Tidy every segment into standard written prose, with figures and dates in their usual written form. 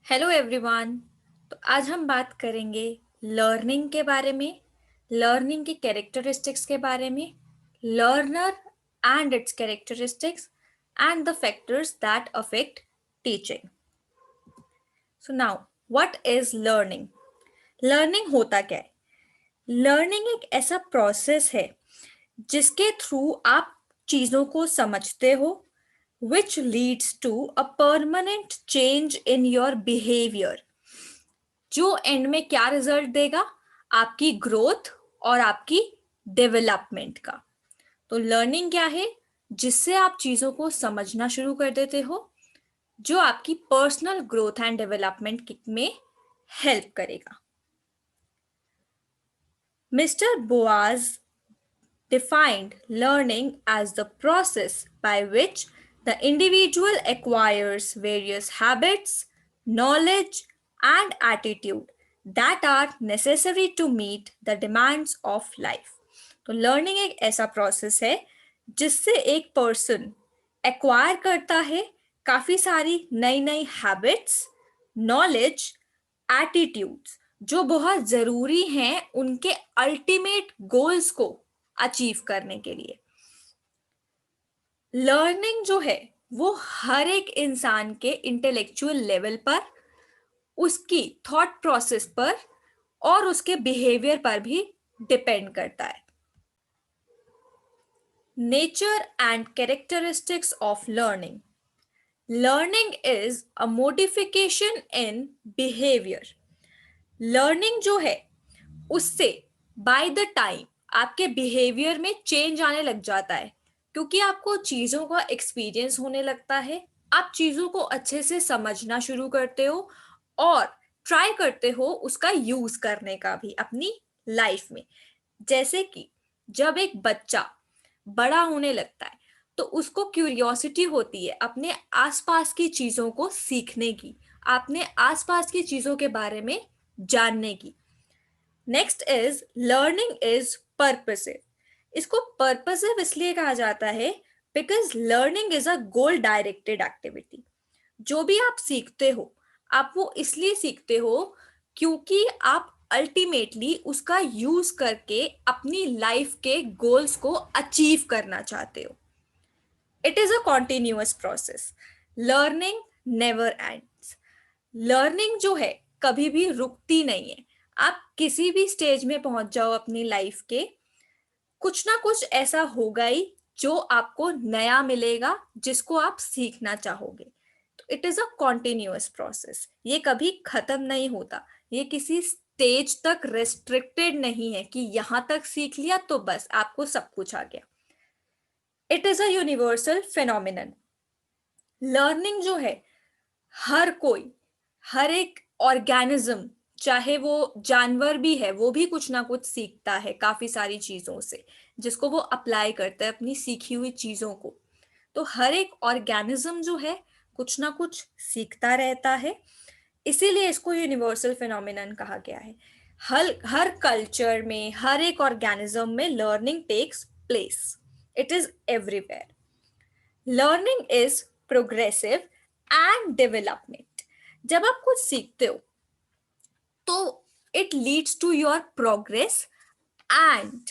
Hello everyone. तो आज हम बात करेंगे लर्निंग के बारे में, लर्निंग के कैरेक्टरिस्टिक्स के बारे में, learner and it's characteristics and the factors that affect teaching. So now what is learning? Learning होता क्या है? लर्निंग एक ऐसा प्रोसेस है जिसके थ्रू आप चीज़ों को समझते हो, which leads to a permanent change in your behavior, जो एंड में क्या रिजल्ट देगा? आपकी ग्रोथ और आपकी डेवलपमेंट का। तो लर्निंग क्या है? जिससे आप चीज़ों को समझना शुरू कर देते हो, जो आपकी पर्सनल ग्रोथ एंड डेवलपमेंट में हेल्प करेगा। Mister Boaz defined learning as the process by which the individual acquires various habits, knowledge, and attitude that are necessary to meet the demands of life. तो learning एक ऐसा process है जिससे एक person acquire करता है काफी सारी नई नई हैबिट्स, नॉलेज, एटीट्यूड्स जो बहुत जरूरी हैं उनके अल्टीमेट गोल्स को अचीव करने के लिए। लर्निंग जो है वो हर एक इंसान के इंटेलेक्चुअल लेवल पर, उसकी थॉट प्रोसेस पर और उसके बिहेवियर पर भी डिपेंड करता है। Nature and characteristics of learning. Learning is a modification in behaviour. Learning जो है उससे बाय द टाइम आपके बिहेवियर में चेंज आने लग जाता है, क्योंकि आपको चीज़ों का एक्सपीरियंस होने लगता है, आप चीज़ों को अच्छे से समझना शुरू करते हो और ट्राई करते हो उसका यूज करने का भी अपनी लाइफ में। जैसे कि जब एक बच्चा बड़ा होने लगता है तो उसको क्यूरियोसिटी होती है अपने आसपास की चीज़ों को सीखने की, अपने आसपास की चीज़ों के बारे में जानने की। Next is learning is purposive. इसको पर्पसिव इसलिए कहा जाता है because learning is a goal directed activity. जो भी आप सीखते हो आप वो इसलिए सीखते हो क्योंकि आप अल्टीमेटली उसका यूज करके अपनी लाइफ के गोल्स को अचीव करना चाहते हो। It is a continuous process. Learning never ends. Learning जो है कभी भी रुकती नहीं है। आप किसी भी स्टेज में पहुंच जाओ अपनी लाइफ के, कुछ ना कुछ ऐसा होगा ही जो आपको नया मिलेगा, जिसको आप सीखना चाहोगे। तो it is a continuous process, ये कभी खत्म नहीं होता। ये किसी स्टेज तक रेस्ट्रिक्टेड नहीं है कि यहां तक सीख लिया तो बस आपको सब कुछ आ गया। It is a universal phenomenon. Learning जो है हर कोई, हर एक ऑर्गेनिज्म, चाहे वो जानवर भी है, वो भी कुछ ना कुछ सीखता है काफी सारी चीजों से, जिसको वो अप्लाई करता है अपनी सीखी हुई चीजों को। तो हर एक ऑर्गेनिज्म जो है कुछ ना कुछ सीखता रहता है, इसीलिए इसको यूनिवर्सल फिनोमिनन कहा गया है। हर हर कल्चर में, हर एक ऑर्गेनिज्म में learning takes place. It is everywhere. Learning is progressive and development. जब आप कुछ सीखते हो तो it leads to your progress and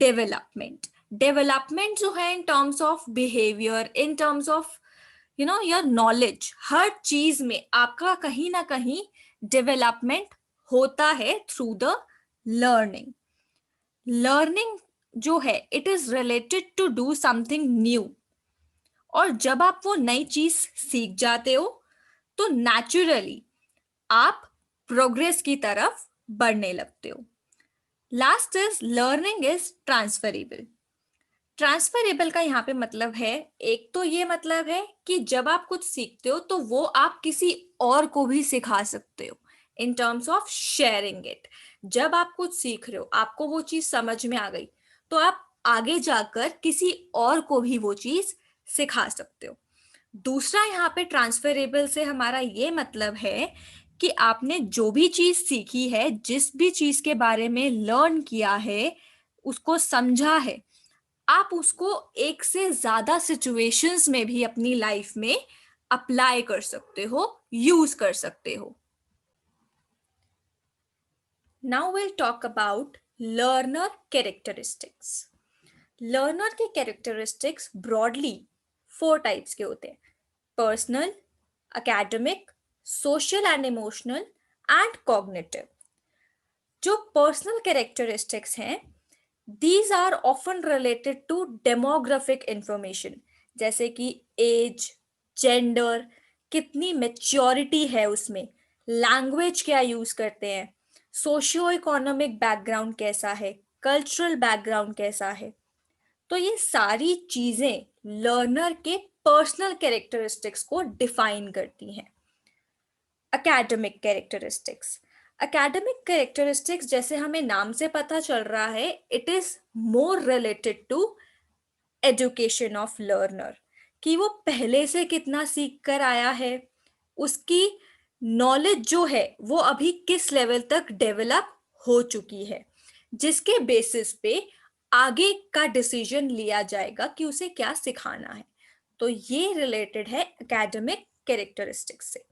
development. Development जो है in terms of behaviour, in terms of your knowledge, हर चीज में आपका कहीं ना कहीं डेवलपमेंट होता है थ्रू द लर्निंग। लर्निंग जो है it is related to do something new, और जब आप वो नई चीज सीख जाते हो तो नेचुरली आप प्रोग्रेस की तरफ बढ़ने लगते हो। Last is learning is transferable. Transferable का यहाँ पे मतलब है, एक तो ये मतलब है कि जब आप कुछ सीखते हो तो वो आप किसी और को भी सिखा सकते हो इन टर्म्स ऑफ शेयरिंग इट। जब आप कुछ सीख रहे हो, आपको वो चीज समझ में आ गई, तो आप आगे जाकर किसी और को भी वो चीज सिखा सकते हो। दूसरा यहाँ पे ट्रांसफरेबल से हमारा ये मतलब है कि आपने जो भी चीज सीखी है, जिस भी चीज के बारे में लर्न किया है, उसको समझा है, आप उसको एक से ज्यादा सिचुएशंस में भी अपनी लाइफ में अप्लाई कर सकते हो, यूज कर सकते हो. Now will talk about learner characteristics. Learner के कैरेक्टरिस्टिक्स ब्रॉडली 4 टाइप्स के होते हैं: personal, academic, social and emotional and cognitive. जो पर्सनल कैरेक्टरिस्टिक्स हैं, these are often related to demographic information, जैसे कि एज, जेंडर, कितनी मेच्योरिटी है उसमें, लैंग्वेज क्या यूज करते हैं, सोशियो इकोनॉमिक बैकग्राउंड कैसा है, कल्चरल बैकग्राउंड कैसा है. तो ये सारी चीजें लर्नर के पर्सनल कैरेक्टरिस्टिक्स को डिफाइन करती हैं. Academic characteristics. एकेडमिक कैरेक्टरिस्टिक्स, जैसे हमें नाम से पता चल रहा है, it is more related to education of learner, कि वो पहले से कितना सीख कर आया है, उसकी नॉलेज जो है वो अभी किस लेवल तक डेवलप हो चुकी है, जिसके बेसिस पे आगे का डिसीजन लिया जाएगा कि उसे क्या सिखाना है. तो ये रिलेटेड है एकेडमिक कैरेक्टरिस्टिक्स से.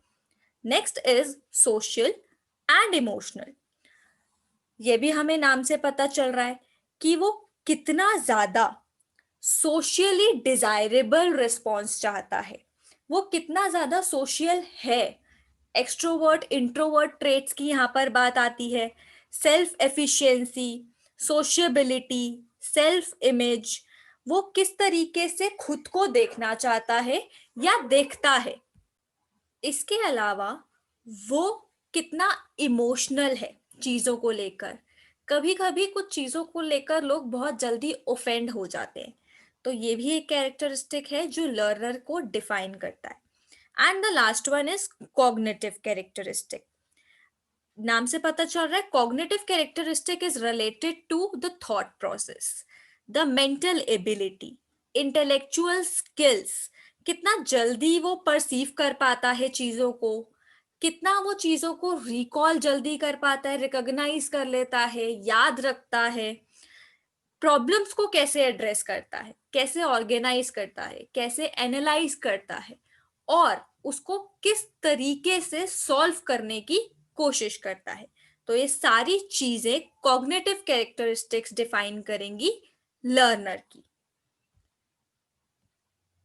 Next is social and emotional. ये भी हमें नाम से पता चल रहा है कि वो कितना ज्यादा सोशली डिजायरेबल रिस्पॉन्स चाहता है, वो कितना ज्यादा सोशल है. एक्सट्रोवर्ट इंट्रोवर्ट ट्रेट्स की यहाँ पर बात आती है. Self efficiency, sociability, self image, वो किस तरीके से खुद को देखना चाहता है या देखता है. इसके अलावा वो कितना इमोशनल है चीजों को लेकर. कभी कभी कुछ चीजों को लेकर लोग बहुत जल्दी ऑफेंड हो जाते हैं, तो ये भी एक कैरेक्टरिस्टिक है जो लर्नर को डिफाइन करता है. And the last one is cognitive characteristic. नाम से पता चल रहा है cognitive characteristic is related to the thought process, the mental ability, intellectual skills, कितना जल्दी वो परसीव कर पाता है चीजों को, कितना वो चीजों को रिकॉल जल्दी कर पाता है, रिकॉग्नाइज कर लेता है, याद रखता है, प्रॉब्लम्स को कैसे एड्रेस करता है, कैसे ऑर्गेनाइज करता है, कैसे एनालाइज करता है, और उसको किस तरीके से सॉल्व करने की कोशिश करता है. तो ये सारी चीजें कॉग्निटिव कैरेक्टरिस्टिक्स डिफाइन करेंगी लर्नर की.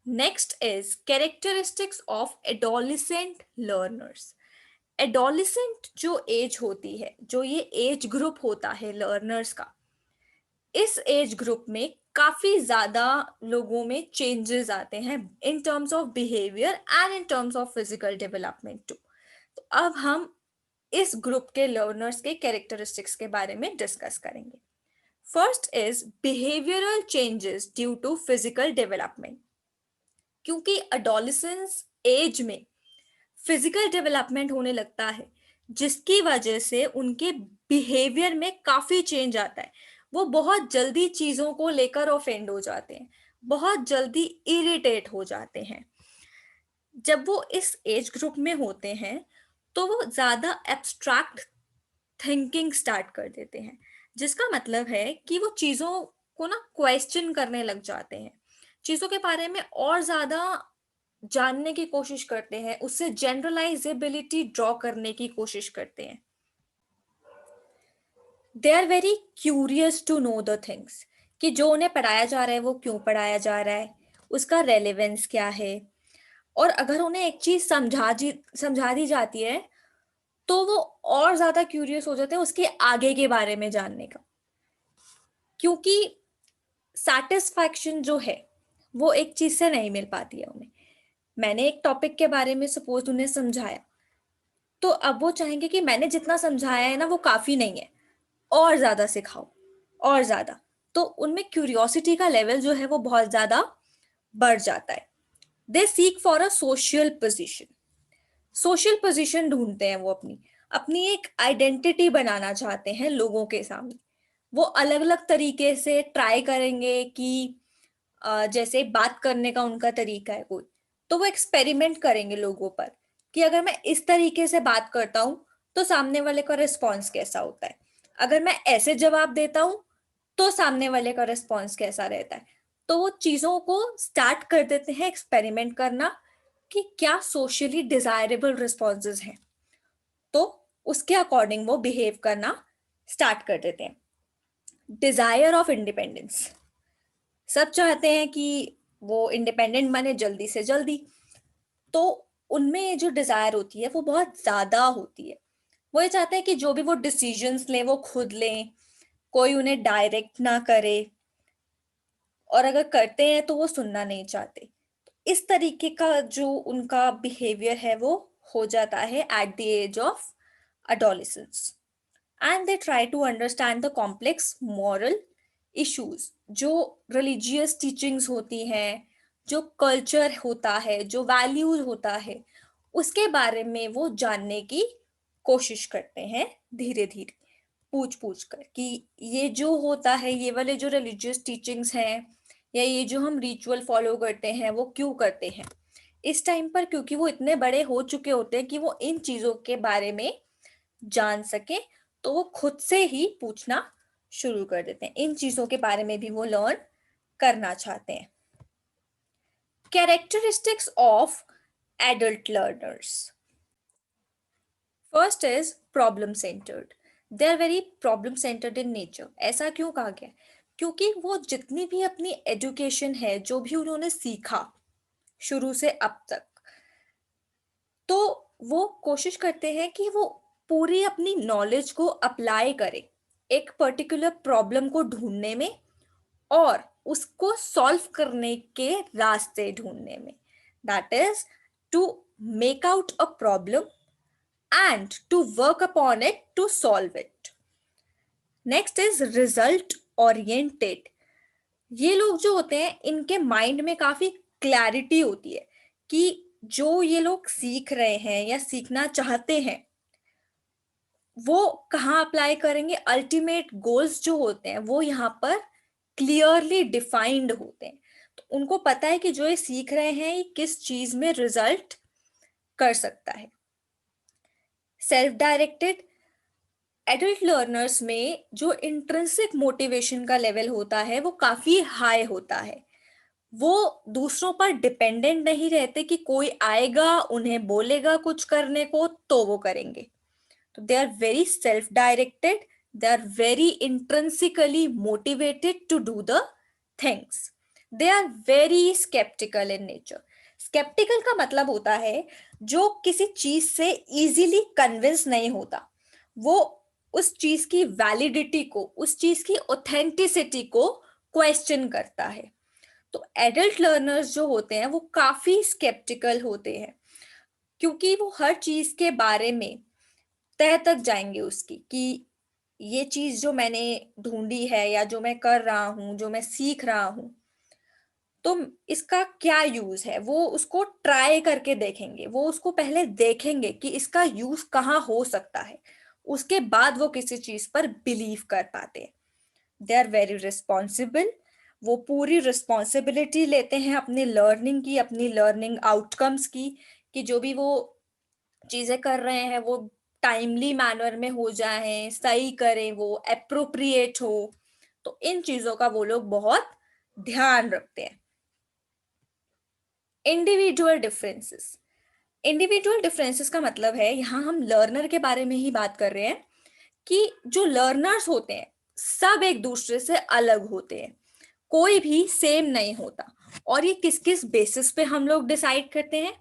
Next is characteristics of adolescent learners. Adolescent जो एज होती है, जो ये एज ग्रुप होता है लर्नर्स का, इस एज ग्रुप में काफी ज्यादा लोगों में चेंजेस आते हैं in terms of behaviour and in terms of physical development too. तो अब हम इस ग्रुप के लर्नर्स के कैरेक्टरिस्टिक्स के बारे में डिस्कस करेंगे. First is behavioural changes due to physical development. क्योंकि अडोलिसेंस एज में फिजिकल डेवलपमेंट होने लगता है, जिसकी वजह से उनके बिहेवियर में काफी चेंज आता है. वो बहुत जल्दी चीजों को लेकर ऑफेंड हो जाते हैं, बहुत जल्दी इरिटेट हो जाते हैं. जब वो इस एज ग्रुप में होते हैं तो वो ज्यादा एब्स्ट्रैक्ट थिंकिंग स्टार्ट कर देते हैं, जिसका मतलब है कि वो चीजों को ना क्वेश्चन करने लग जाते हैं, चीजों के बारे में और ज्यादा जानने की कोशिश करते हैं, उससे जनरलाइजेबिलिटी ड्रॉ करने की कोशिश करते हैं. They are very curious to know the things, कि जो उन्हें पढ़ाया जा रहा है वो क्यों पढ़ाया जा रहा है, उसका रेलेवेंस क्या है. और अगर उन्हें एक चीज समझा दी जाती है तो वो और ज्यादा क्यूरियस हो जाते हैं उसके आगे के बारे में जानने का. क्योंकि सेटिस्फैक्शन जो है वो एक चीज से नहीं मिल पाती है उन्हें. मैंने एक टॉपिक के बारे में सपोज उन्हें समझाया, तो अब वो चाहेंगे कि मैंने जितना समझाया है ना वो काफी नहीं है, और ज्यादा सिखाओ, और ज्यादा. तो उनमें क्यूरियोसिटी का लेवल जो है वो बहुत ज्यादा बढ़ जाता है. They seek for a social position. Social position ढूंढते हैं वो, अपनी अपनी एक आइडेंटिटी बनाना चाहते हैं लोगों के सामने. वो अलग अलग तरीके से ट्राई करेंगे कि जैसे बात करने का उनका तरीका है कोई, तो वो एक्सपेरिमेंट करेंगे लोगों पर कि अगर मैं इस तरीके से बात करता हूँ तो सामने वाले का रिस्पॉन्स कैसा होता है, अगर मैं ऐसे जवाब देता हूँ तो सामने वाले का रिस्पॉन्स कैसा रहता है. तो वो चीजों को स्टार्ट कर देते हैं एक्सपेरिमेंट करना, कि क्या सोशली डिजायरेबल रिस्पॉन्सेज हैं, तो उसके अकॉर्डिंग वो बिहेव करना स्टार्ट कर देते हैं। डिजायर ऑफ इंडिपेंडेंस, सब चाहते हैं कि वो इंडिपेंडेंट बने जल्दी से जल्दी, तो उनमें जो डिजायर होती है वो बहुत ज्यादा होती है। वो ये चाहते हैं कि जो भी वो डिसीजंस लें वो खुद लें, कोई उन्हें डायरेक्ट ना करे, और अगर करते हैं तो वो सुनना नहीं चाहते। इस तरीके का जो उनका बिहेवियर है वो हो जाता है at the age of adolescence, and they try to understand the complex moral issues, जो religious teachings होती हैं, जो कल्चर होता है, जो वैल्यूज होता है, उसके बारे में वो जानने की कोशिश करते हैं धीरे धीरे, पूछ पूछ कर कि ये जो होता है, ये वाले जो रिलीजियस टीचिंग्स हैं या ये जो हम रिचुअल फॉलो करते हैं वो क्यों करते हैं इस टाइम पर, क्योंकि वो इतने बड़े हो चुके होते हैं कि वो इन चीजों के बारे में जान सके, तो वो खुद से ही पूछना शुरू कर देते हैं, इन चीजों के बारे में भी वो लर्न करना चाहते हैं। Characteristics of adult learners, first is problem centred, they are very problem centred in nature. ऐसा क्यों कहा गया? क्योंकि वो जितनी भी अपनी एजुकेशन है, जो भी उन्होंने सीखा शुरू से अब तक, तो वो कोशिश करते हैं कि वो पूरी अपनी नॉलेज को अप्लाई करें एक पर्टिकुलर प्रॉब्लम को ढूंढने में और उसको सॉल्व करने के रास्ते ढूंढने में। That is to make out a problem and to work upon it to solve it. Next is result oriented. ये लोग जो होते हैं इनके माइंड में काफी क्लैरिटी होती है कि जो ये लोग सीख रहे हैं या सीखना चाहते हैं वो कहाँ अप्लाई करेंगे। अल्टीमेट गोल्स जो होते हैं वो यहाँ पर क्लियरली डिफाइंड होते हैं, तो उनको पता है कि जो ये सीख रहे हैं ये किस चीज में रिजल्ट कर सकता है। सेल्फ डायरेक्टेड, एडल्ट लर्नर्स में जो इंट्रिंसिक मोटिवेशन का लेवल होता है वो काफी हाई होता है। वो दूसरों पर डिपेंडेंट नहीं रहते कि कोई आएगा उन्हें बोलेगा कुछ करने को तो वो करेंगे। तो they are very self-directed, they are very intrinsically motivated to do the things, they are very skeptical in nature। skeptical का मतलब होता है जो किसी चीज से easily convince नहीं होता, वो उस चीज की वैलिडिटी को, उस चीज की ऑथेंटिसिटी को क्वेश्चन करता है। तो एडल्ट लर्नर्स जो होते हैं वो काफी स्केप्टिकल होते हैं, क्योंकि वो हर चीज के बारे में तह तक जाएंगे उसकी कि ये चीज जो मैंने ढूंढी है या जो मैं कर रहा हूं, जो मैं सीख रहा हूं, तो इसका क्या यूज है, वो उसको ट्राई करके देखेंगे, वो उसको पहले देखेंगे कि इसका यूज कहाँ हो सकता है, उसके बाद वो किसी चीज पर बिलीव कर पाते हैं। दे आर वेरी रिस्पॉन्सिबल, वो पूरी रिस्पॉन्सिबिलिटी लेते हैं अपनी लर्निंग की, अपनी लर्निंग आउटकम्स की, कि जो भी वो चीजें कर रहे हैं वो टाइमली मैनर में हो जाए, सही करें, वो एप्रोप्रिएट हो, तो इन चीजों का वो लोग बहुत ध्यान रखते हैं। इंडिविजुअल डिफरेंसेस, इंडिविजुअल डिफरेंसेस का मतलब है यहाँ हम लर्नर के बारे में ही बात कर रहे हैं कि जो लर्नर्स होते हैं सब एक दूसरे से अलग होते हैं, कोई भी सेम नहीं होता। और ये किस किस बेसिस पे हम लोग डिसाइड करते हैं?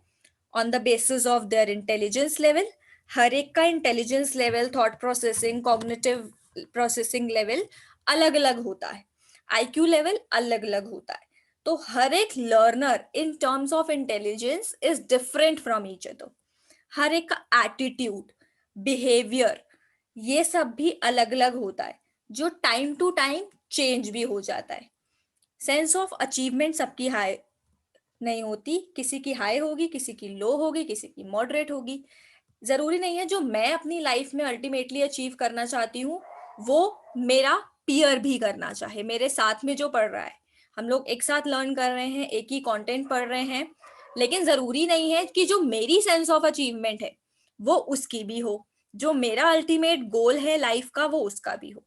On the basis of their intelligence level. हर एक का intelligence level, thought processing, cognitive processing level अलग अलग होता है, आईक्यू लेवल अलग अलग होता है। तो हर एक learner in terms of intelligence is different from each other. हर एक का एटीट्यूड, बिहेवियर, ये सब भी अलग अलग होता है, जो टाइम टू टाइम चेंज भी हो जाता है। सेंस ऑफ अचीवमेंट सबकी हाई नहीं होती, किसी की हाई होगी, किसी की लो होगी, किसी की मॉडरेट होगी। जरूरी नहीं है जो मैं अपनी लाइफ में अल्टीमेटली अचीव करना चाहती हूँ वो मेरा पीयर भी करना चाहे, मेरे साथ में जो पढ़ रहा है। हम लोग एक साथ लर्न कर रहे हैं, एक ही कंटेंट पढ़ रहे हैं, लेकिन जरूरी नहीं है कि जो मेरी सेंस ऑफ अचीवमेंट है वो उसकी भी हो, जो मेरा अल्टीमेट गोल है लाइफ का वो उसका भी हो।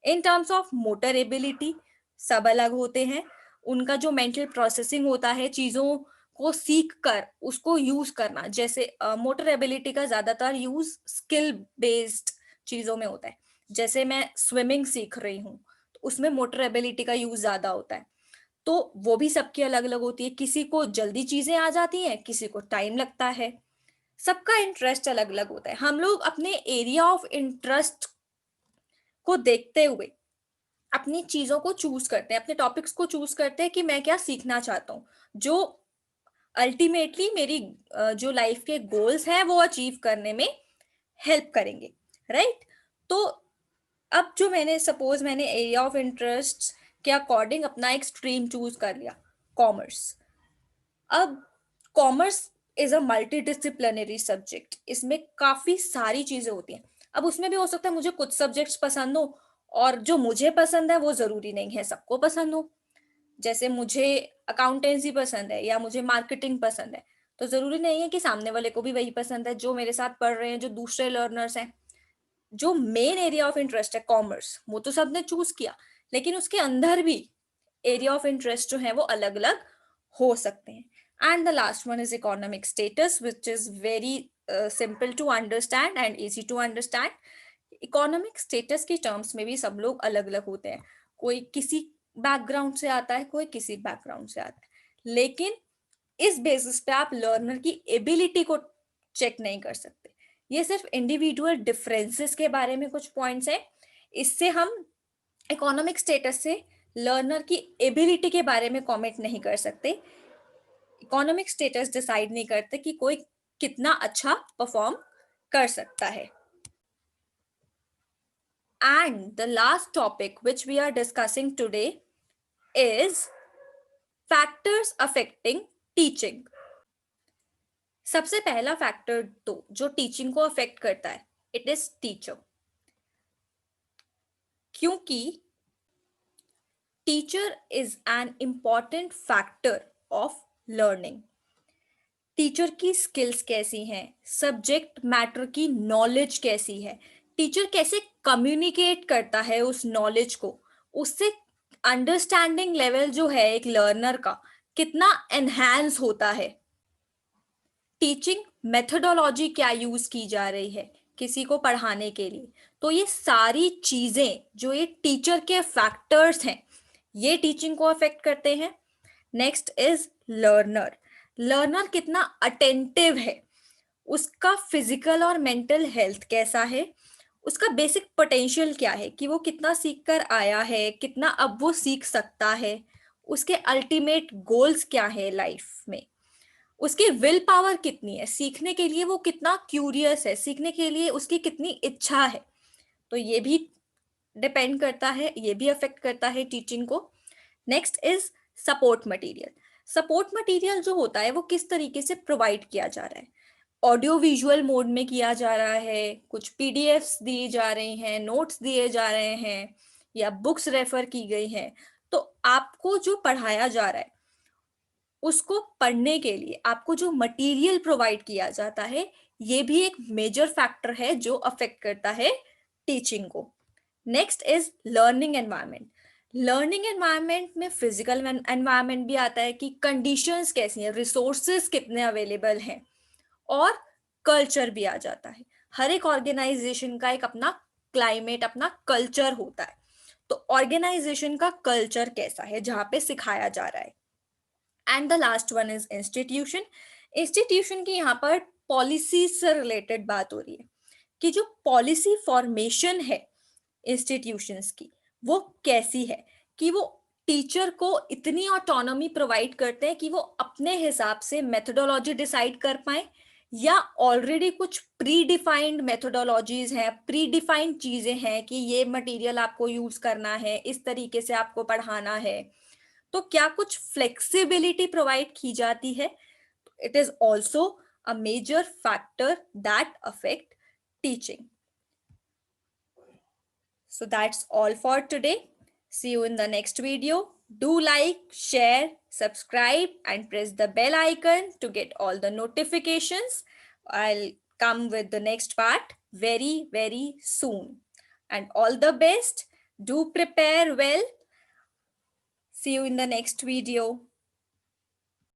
इन टर्म्स ऑफ मोटर एबिलिटी सब अलग होते हैं, उनका जो मेंटल प्रोसेसिंग होता है चीजों को सीख कर उसको यूज करना, जैसे मोटर एबिलिटी का ज्यादातर यूज स्किल बेस्ड चीजों में होता है। जैसे मैं स्विमिंग सीख रही हूँ तो उसमें मोटर एबिलिटी का यूज ज्यादा होता है। तो वो भी सबकी अलग अलग होती है, किसी को जल्दी चीजें आ जाती हैं, किसी को टाइम लगता है, सबका इंटरेस्ट अलग अलग होता है। हम लोग अपने एरिया ऑफ इंटरेस्ट को देखते हुए अपनी चीजों को चूज करते हैं, अपने टॉपिक्स को चूज करते हैं कि मैं क्या सीखना चाहता हूँ, जो अल्टीमेटली मेरी जो लाइफ के गोल्स हैं वो अचीव करने में हेल्प करेंगे, राइट। तो अब जो मैंने एरिया ऑफ इंटरेस्ट के अकॉर्डिंग अपना एक स्ट्रीम चूज कर लिया, कॉमर्स। अब commerce is a multi disciplinary subject, इसमें काफी सारी चीजें होती हैं। अब उसमें भी हो सकता है मुझे कुछ सब्जेक्ट्स पसंद हो और जो मुझे पसंद है वो जरूरी नहीं है सबको पसंद हो। जैसे मुझे अकाउंटेंसी पसंद है या मुझे मार्केटिंग पसंद है, तो जरूरी नहीं है कि सामने वाले को भी वही पसंद है, जो मेरे साथ पढ़ रहे हैं, जो दूसरे लर्नर्स हैं। जो मेन एरिया ऑफ इंटरेस्ट है कॉमर्स, वो तो सबने चूज किया, लेकिन उसके अंदर भी एरिया ऑफ इंटरेस्ट जो है वो अलग अलग हो सकते हैं। And the last one is economic status, which is very simple to understand and easy to understand. Economic status के टर्म्स में भी सब लोग अलग अलग होते हैं, कोई किसी बैकग्राउंड से आता है, कोई किसी बैकग्राउंड से आता है, लेकिन इस बेसिस पे आप लर्नर की एबिलिटी को चेक नहीं कर सकते। ये सिर्फ इंडिविजुअल डिफरेंसेस के बारे में कुछ पॉइंट्स हैं, इससे हम इकोनॉमिक स्टेटस से लर्नर की एबिलिटी के बारे में कमेंट नहीं कर सकते। इकोनॉमिक स्टेटस डिसाइड नहीं करते कि कोई कितना अच्छा परफॉर्म कर सकता है। And the last topic which we are discussing today is factors affecting teaching. सबसे पहला फैक्टर तो जो टीचिंग को अफेक्ट करता है, इट इज टीचर। क्योंकि teacher is an important factor of learning. Teacher की स्किल्स कैसी हैं, सब्जेक्ट मैटर की नॉलेज कैसी है, टीचर कैसे कम्युनिकेट करता है उस नॉलेज को, उससे अंडरस्टैंडिंग लेवल जो है एक लर्नर का कितना एनहांस होता है, टीचिंग मेथोडोलॉजी क्या यूज की जा रही है किसी को पढ़ाने के लिए। तो ये सारी चीजें जो ये टीचर के फैक्टर्स हैं, ये टीचिंग को अफेक्ट करते हैं। Next is learner. लर्नर कितना अटेंटिव है, उसका फिजिकल और मेंटल हेल्थ कैसा है, उसका बेसिक पोटेंशियल क्या है कि वो कितना सीख कर आया है, कितना अब वो सीख सकता है, उसके अल्टीमेट गोल्स क्या है लाइफ में, उसकी विल पावर कितनी है, सीखने के लिए वो कितना क्यूरियस है, सीखने के लिए उसकी कितनी इच्छा है। तो ये भी डिपेंड करता है, ये भी अफेक्ट करता है टीचिंग को। Next is support material. Support material जो होता है वो किस तरीके से प्रोवाइड किया जा रहा है, ऑडियो विजुअल मोड में किया जा रहा है, कुछ पीडीएफ्स दिए जा रहे हैं, नोट्स दिए जा रहे हैं, या बुक्स रेफर की गई हैं। तो आपको जो पढ़ाया जा रहा है उसको पढ़ने के लिए आपको जो मटेरियल प्रोवाइड किया जाता है, ये भी एक मेजर फैक्टर है जो अफेक्ट करता है टीचिंग को। Next is learning environment. Learning environment में फिजिकल एनवायरनमेंट भी आता है कि कंडीशंस कैसी हैं, रिसोर्सेज कितने अवेलेबल हैं, और कल्चर भी आ जाता है। हर एक ऑर्गेनाइजेशन का एक अपना क्लाइमेट, अपना कल्चर होता है। तो ऑर्गेनाइजेशन का कल्चर कैसा है जहाँ पे सिखाया जा रहा है। And the last one is institution. Institution की यहाँ पर पॉलिसी से रिलेटेड बात हो रही है कि जो पॉलिसी फॉर्मेशन है इंस्टीट्यूशंस की वो कैसी है, कि वो टीचर को इतनी ऑटोनॉमी प्रोवाइड करते हैं कि वो अपने हिसाब से मेथोडोलॉजी डिसाइड कर पाए, या ऑलरेडी कुछ प्री डिफाइंड मेथोडोलॉजीज हैं, प्री डिफाइंड चीजें हैं कि ये मटेरियल आपको यूज करना है, इस तरीके से आपको पढ़ाना है। तो क्या कुछ फ्लेक्सिबिलिटी प्रोवाइड की जाती है? It is also a major factor that affect teaching. So that's all for today. See you in the next video. Do like, share, subscribe, and press the bell icon to get all the notifications. I'll come with the next part very, very soon. And all the best. Do prepare well. See you in the next video.